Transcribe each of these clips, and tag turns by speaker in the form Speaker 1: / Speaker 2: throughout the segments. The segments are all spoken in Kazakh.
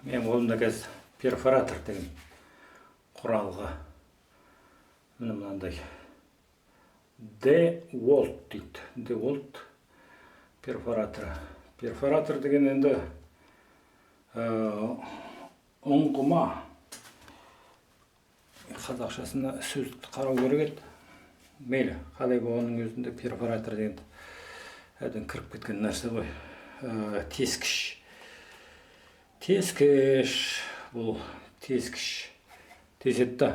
Speaker 1: Мен қолымда қазір перфоратор деген құралға міне мынандай DeWalt дейді. DeWalt перфораторы. Перфоратор деген енді ұңғыма, қазақшасына сөзді қарау керек еді. Мейлі, қалай болғанның өзінде перфоратор деген әден кіріп кеткен нәрсе ғой. Тескіш. Бұл тескіш. Тесетті.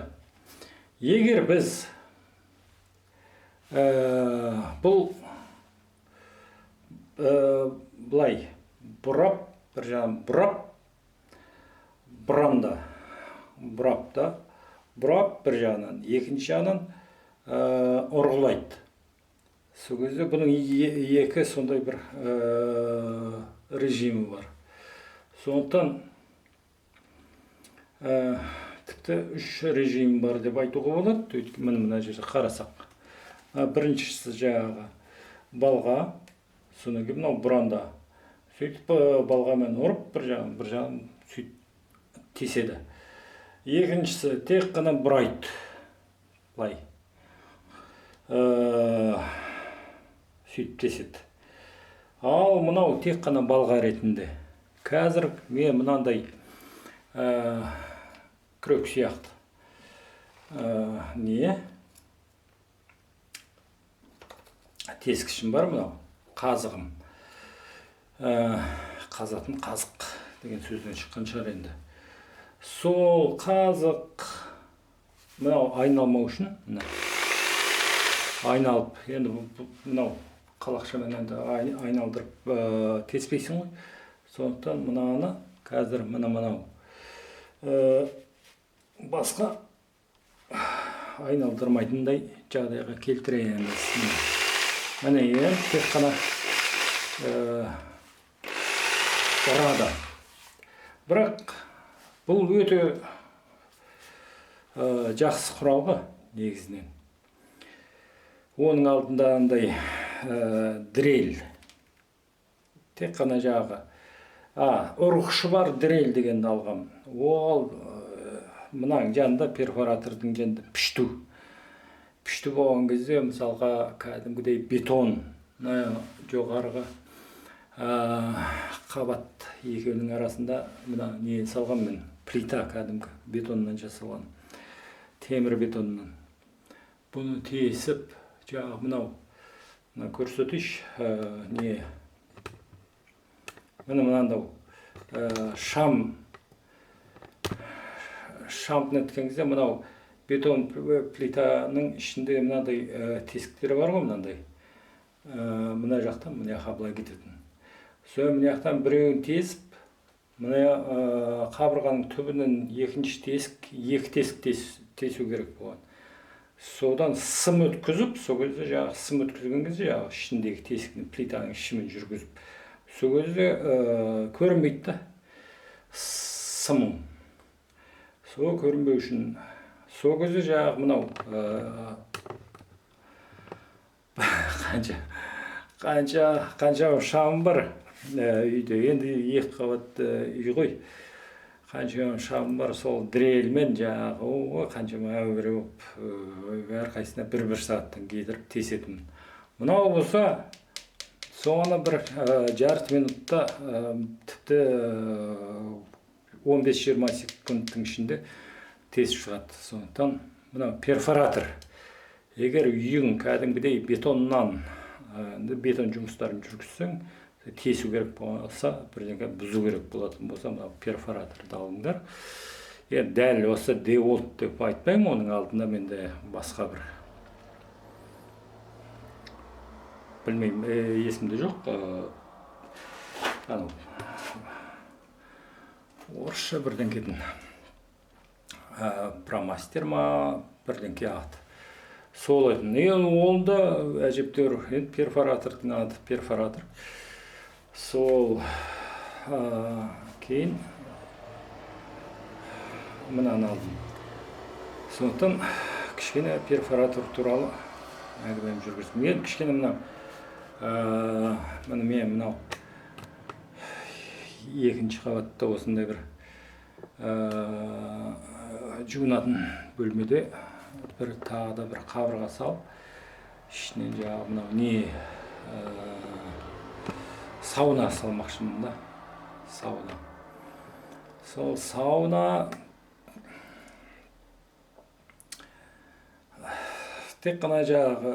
Speaker 1: Егер біз бұл бұлай бұрап, бір жағын бұрап бір жағынан, екінші жағынан ұрғылайды. Сол кезде бұның екі сондай бір режимі бар. Сондықтан тіпті үш режим бар деп айтуға болады. Өйткені мына жерде қарасақ. Біріншісі жаңағы балға, содан кейін мынау бұранда. Сөйтіп балғамен ұрып, бір жағын сөйтіп теседі. Екіншісі тек қана бұрайды. Былай. Сөйтіп теседі. Ал мынау тек қана балға ретінде. Қазір мен мынандай крөк сияқты. Тескішім бар мынау. Қазығым. Қазатын қазық деген сөзден шыққан шығар енді. Сол қазық мынау айналмау үшін айналып, енді мынау қалақшамен енді айналдырып теспейсің ғой. Сондықтан мынаны қазір мынау басқа айналдырмайтындай жағдайға келтіреміз. Міне енді тек қана ұрады. Бірақ бұл өте жақсы құралға негізінен. Оның алдында андай дрель. Тек қана жағы. Ұрғышы бар дрель дегенді алғам. Ол мұнаң жанында перфоратордың жанында пішту. Пішту болған кезде мысалға кәдімгідей бетон жоғарғы қабат екеуінің арасында мына не салған мен плита кәдімгі бетоннан жасалған, темір бетоннан. Бұны тесіп жағы мынау көрсетіш не мынандау шам неткен кезде мынау бетон плитаның ішінде мынандай тесіктері бар ғой, мынандай. Мына жақтан мына жаққа былай кететін. Сол мына жақтан біреуін тесіп, мына қабырғаның түбінен екінші тесік, екі тесік тесу керек болған. Содан сым өткізіп, сол кезде жағы сым өткізген кезде жағы ішіндегі тесіктің плитаның ішімен жүргізіп, сол кезде көрінбейді. Сымың. Сол көрінбеу үшін. Сол кезде жағы мынау қанша шамым бар үйде. Енді екі қабат үй ғой. Қанша шамым бар, сол дрельмен жағы қаншама әуре болып әрқайсына бір сағаттан кетіріп тесетін. Мынау болса соны бір жарты минутта тіпті 15-20 секундтың ішінде тесіп шығады. Сондықтан мынау перфоратор. Егер үйің кәдімгідей бетон жұмыстарын жүргізсең, тесу керек болса, бірдеңе бұзу керек болатын болса, мынау перфораторды алыңдар. Дәл осы DeWalt деп айтпаймын, оның алдында менде басқа бір білмеймін, есімде жоқ. Орысша бірдеңкетін промастер ма бірдеңке аты. Сол етін. Ол да әжептәуір перфоратордың аты перфоратор. Сол кейін мынаны алдым. Сондықтан кішкене перфоратор туралы әңгімем жүргіздім. Мен кішкене мынау екінші қабатта осындай бір жуынатын бөлмеде бір тағы да бір қабырға салып, ішінен жаңағы мынау не сауна салмақшымын да. Сауна. Сол сауна тек қана жаңағы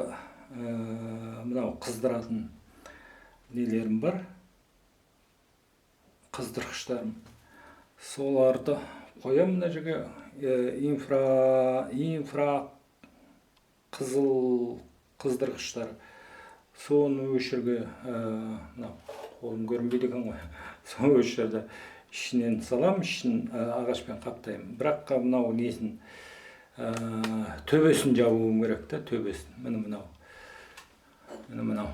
Speaker 1: мынау қыздыратын нелерім бар, қыздырғыштарым. Соларды қоямын мына жерге, инфра қызыл қыздырғыштар. Соны өшірге, мынау қолым көрінбейді екен ғой. Соны өшірді ішінен салам, ішін ағашпен қаптаймын. Бірақ мынау несін төбесін жабуым керек та, төбесін. Міне мынау.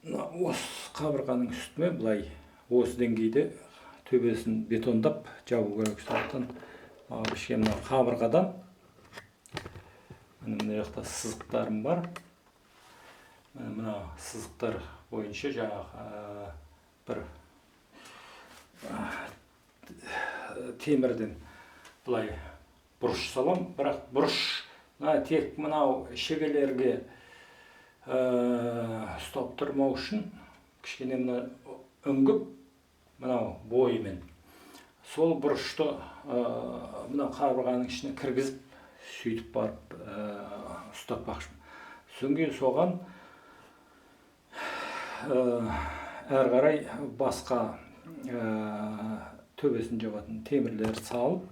Speaker 1: Осы қабырғаның үстіме былай осы деңгейде төбесін бетондап жабу керек. Сондықтан мына қабырғадан мына жақта сызықтарым бар. Мына сызықтар бойынша жаңағы бір темірден былай бұрыш салам. Бірақ бұрыш тек мынау шегелерге ұстап тұрмау үшін кішкене мына үңгіп, мынау бойымен сол бұрышты мына қабырғаның ішіне кіргізіп, сөйтіп барып ұстап бақшым. Содан соған әрі қарай басқа төбесін жабатын темірлер салып,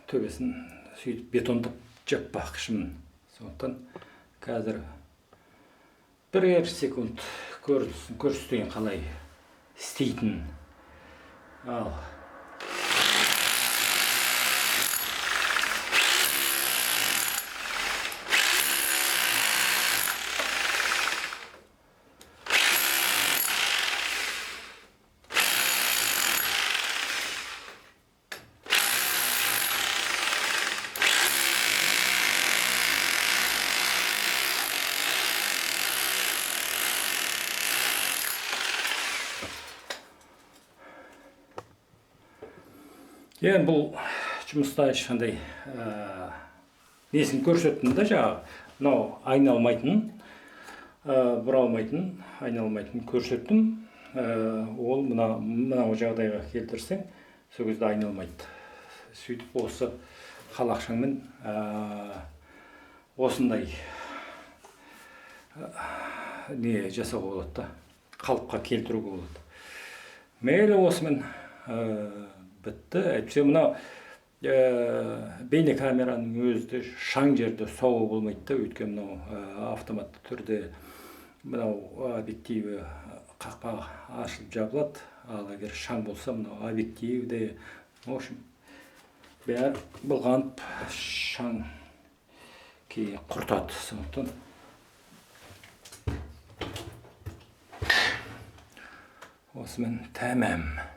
Speaker 1: төбесін сөйтіп бетондап жаппақшымын. Сондықтан қазір бірер секунд көрсетейін қалай істейтін. Ал енді бұл жұмыста ешқандай несін көрсеттім да, жаңағы мынау айналмайтын, бұралмайтын, айналмайтын көрсеттім. Ол мынау жағдайға келтірсең, сол кезде айналмайды. Сөйтіп осы қалақшаңмен осындай не жасауға болады да, қалыпқа келтіруге болады. Мейлі осымен бітті. Әйтпесе мынау бейне камераның өзі шаң жерде соғу болмайды да, өйткені мынау автоматты түрде мынау объективі қақпағы ашылып жабылады. Ал егер шаң болса, мынау объективде, в общем, бәрі былғанып шаң кейін құртады. Сондықтан осымен тәмам.